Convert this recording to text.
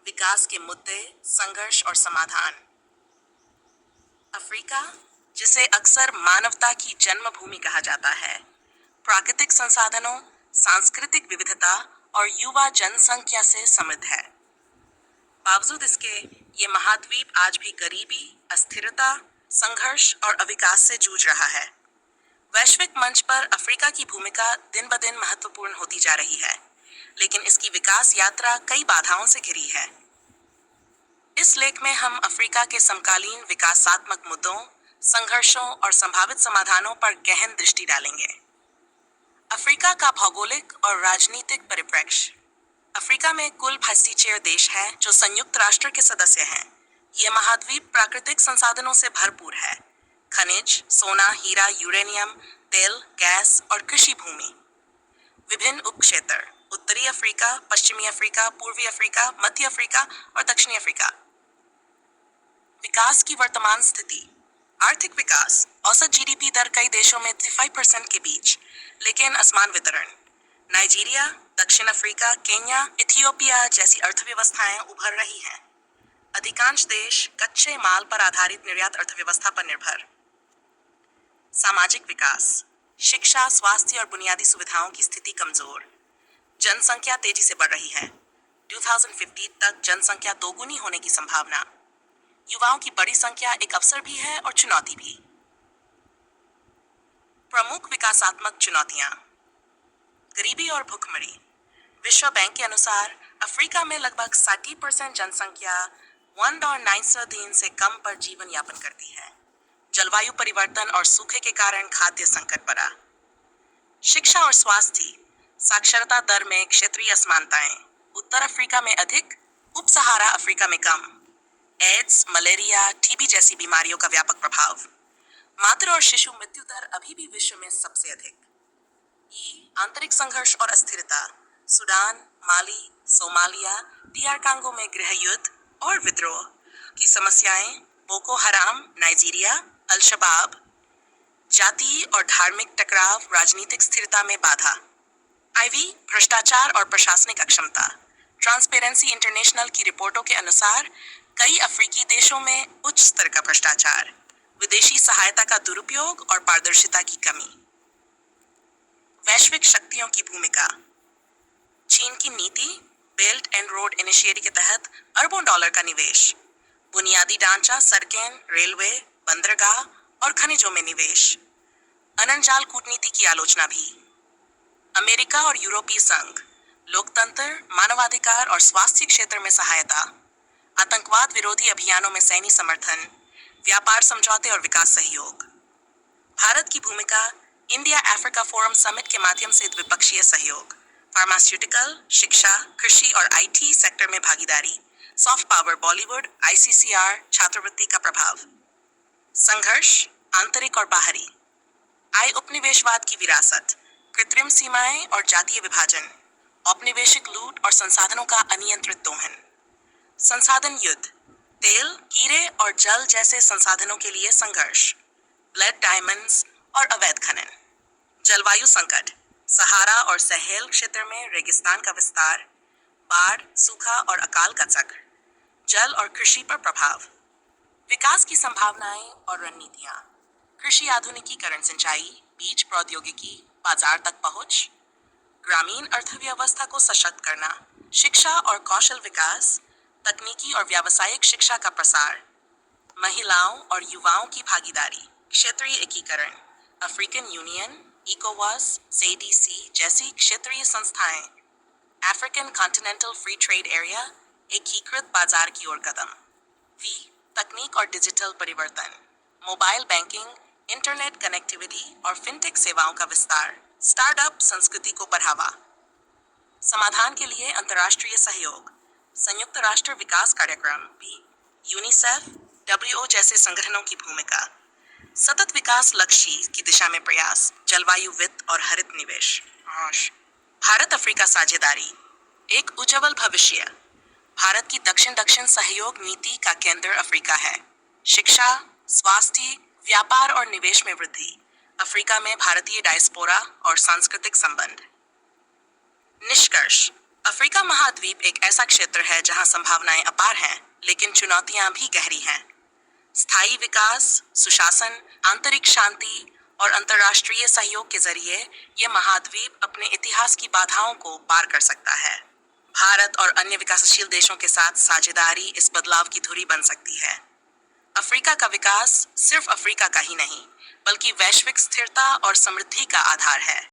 विकास के मुद्दे, संघर्ष और समाधान। अफ्रीका, जिसे अक्सर मानवता की जन्मभूमि कहा जाता है, प्राकृतिक संसाधनों, सांस्कृतिक विविधता और युवा जनसंख्या से समृद्ध है। बावजूद इसके, ये महाद्वीप आज भी गरीबी, अस्थिरता, संघर्ष और अविकास से जूझ रहा है। वैश्विक मंच पर अफ्रीका की भूमिका दिन ब दिन महत्वपूर्ण होती जा रही है, लेकिन इसकी विकास यात्रा कई बाधाओं से घिरी है। इस लेख में हम अफ्रीका के समकालीन विकासात्मक मुद्दों, संघर्षों और संभावित समाधानों पर गहन दृष्टि डालेंगे। अफ्रीका का भौगोलिक और राजनीतिक परिप्रेक्ष्य। अफ्रीका में कुल 86 देश हैं जो संयुक्त राष्ट्र के सदस्य हैं। ये महाद्वीप प्राकृतिक संसाधनों से भरपूर है। खनिज, सोना, हीरा, यूरेनियम, तेल, गैस और कृषि भूमि। विभिन्न उपक्षेत्र: उत्तरी अफ्रीका, पश्चिमी अफ्रीका, पूर्वी अफ्रीका, मध्य अफ्रीका और दक्षिणी अफ्रीका। विकास की वर्तमान स्थिति। आर्थिक विकास। औसत जीडीपी दर कई देशों में 35% के बीच, लेकिन असमान वितरण। नाइजीरिया, दक्षिण अफ्रीका, केन्या, इथियोपिया जैसी अर्थव्यवस्थाएं उभर रही हैं। अधिकांश देश कच्चे माल पर आधारित निर्यात अर्थव्यवस्था पर निर्भर। सामाजिक विकास। शिक्षा, स्वास्थ्य और बुनियादी सुविधाओं की स्थिति कमजोर। जनसंख्या तेजी से बढ़ रही है। 2050 तक जनसंख्या दोगुनी होने की संभावना। युवाओं की बड़ी संख्या एक अवसर भी है और चुनौती भी। प्रमुख विकासात्मक चुनौतियां। गरीबी और भुखमरी। विश्व बैंक के अनुसार अफ्रीका में लगभग 60% जनसंख्या $1.9 से कम पर जीवन यापन करती है। जलवायु परिवर्तन और सूखे के कारण खाद्य संकट बढ़ा। शिक्षा और स्वास्थ्य। साक्षरता दर में क्षेत्रीय असमानताएं। उत्तर अफ्रीका में अधिक, उप सहारा अफ्रीका में कम। एड्स, मलेरिया, टीबी जैसी बीमारियों का व्यापक प्रभाव। मातृ और शिशु मृत्यु दर अभी भी विश्व में सबसे अधिक। आंतरिक संघर्ष और अस्थिरता। सूडान, माली, सोमालिया, डीआर कांगो में गृह युद्ध और विद्रोह की समस्याएं। बोको हराम, नाइजीरिया, अल शबाब। जातीय और धार्मिक टकराव, राजनीतिक स्थिरता में बाधा। आईवी, भ्रष्टाचार और प्रशासनिक अक्षमता। ट्रांसपेरेंसी इंटरनेशनल की रिपोर्टों के अनुसार कई अफ्रीकी देशों में उच्च स्तर का भ्रष्टाचार, विदेशी सहायता का दुरुपयोग और पारदर्शिता की कमी। वैश्विक शक्तियों की भूमिका। चीन की नीति, बेल्ट एंड रोड इनिशिएटिव के तहत अरबों डॉलर का निवेश। बुनियादी ढांचा, सड़कें, रेलवे, बंदरगाह और खनिजों में निवेश। अनंजाल कूटनीति की आलोचना भी। अमेरिका और यूरोपीय संघ, लोकतंत्र, मानवाधिकार और स्वास्थ्य क्षेत्र में सहायता। आतंकवाद विरोधी अभियानों में सैन्य समर्थन, व्यापार समझौते और विकास सहयोग। भारत की भूमिका। इंडिया अफ्रीका फोरम समिट के माध्यम से द्विपक्षीय सहयोग। फार्मास्यूटिकल, शिक्षा, कृषि और आईटी सेक्टर में भागीदारी। सॉफ्ट पावर, बॉलीवुड, आईसीसीआर, छात्रवृत्ति का प्रभाव। संघर्ष, आंतरिक और बाहरी। आय उपनिवेशवाद की विरासत, कृत्रिम सीमाएं और जातीय विभाजन। औपनिवेशिक लूट और संसाधनों का अनियंत्रित दोहन। संसाधन युद्ध, तेल, हीरे और जल जैसे संसाधनों के लिए संघर्ष। ब्लड डायमंड्स और अवैध खनन। जलवायु संकट, सहारा और सहेल क्षेत्र में रेगिस्तान का विस्तार। बाढ़, सूखा और अकाल का चक्र। जल और कृषि पर प्रभाव। विकास की संभावनाएं और रणनीतियां। कृषि आधुनिकीकरण, सिंचाई, बीज प्रौद्योगिकी, बाजार तक पहुंच। ग्रामीण अर्थव्यवस्था को सशक्त करना। शिक्षा और कौशल विकास, तकनीकी और व्यावसायिक शिक्षा का प्रसार। महिलाओं और युवाओं की भागीदारी। क्षेत्रीय एकीकरण, अफ्रीकन यूनियन, इकोवास, सीडीसी जैसी क्षेत्रीय संस्थाएं। African continental free trade area, एकीकृत बाजार की ओर कदम। तकनीक और डिजिटल परिवर्तन, मोबाइल बैंकिंग, इंटरनेट कनेक्टिविटी और फिनटेक सेवाओं का विस्तार। स्टार्टअप संस्कृति को बढ़ावा। समाधान के लिए अंतर्राष्ट्रीय सहयोग, संयुक्त राष्ट्र विकास कार्यक्रम भी, यूनिसेफ, डब्ल्यूओ जैसे संगठनों की भूमिका। सतत विकास लक्ष्य की दिशा में प्रयास, जलवायु वित्त और हरित निवेश। भारत अफ्रीका साझेदारी, एक उज्जवल भविष्य। भारत की दक्षिण दक्षिण सहयोग नीति का केंद्र अफ्रीका है। शिक्षा, स्वास्थ्य, व्यापार और निवेश में वृद्धि। अफ्रीका में भारतीय डायस्पोरा और सांस्कृतिक संबंध। निष्कर्ष, अफ्रीका महाद्वीप एक ऐसा क्षेत्र है जहां संभावनाएं अपार हैं, लेकिन चुनौतियां भी गहरी हैं। स्थायी विकास, सुशासन, आंतरिक शांति और अंतर्राष्ट्रीय सहयोग के जरिए यह महाद्वीप अपने इतिहास की बाधाओं को पार कर सकता है। भारत और अन्य विकासशील देशों के साथ साझेदारी इस बदलाव की धुरी बन सकती है। अफ्रीका का विकास सिर्फ अफ्रीका का ही नहीं, बल्कि वैश्विक स्थिरता और समृद्धि का आधार है।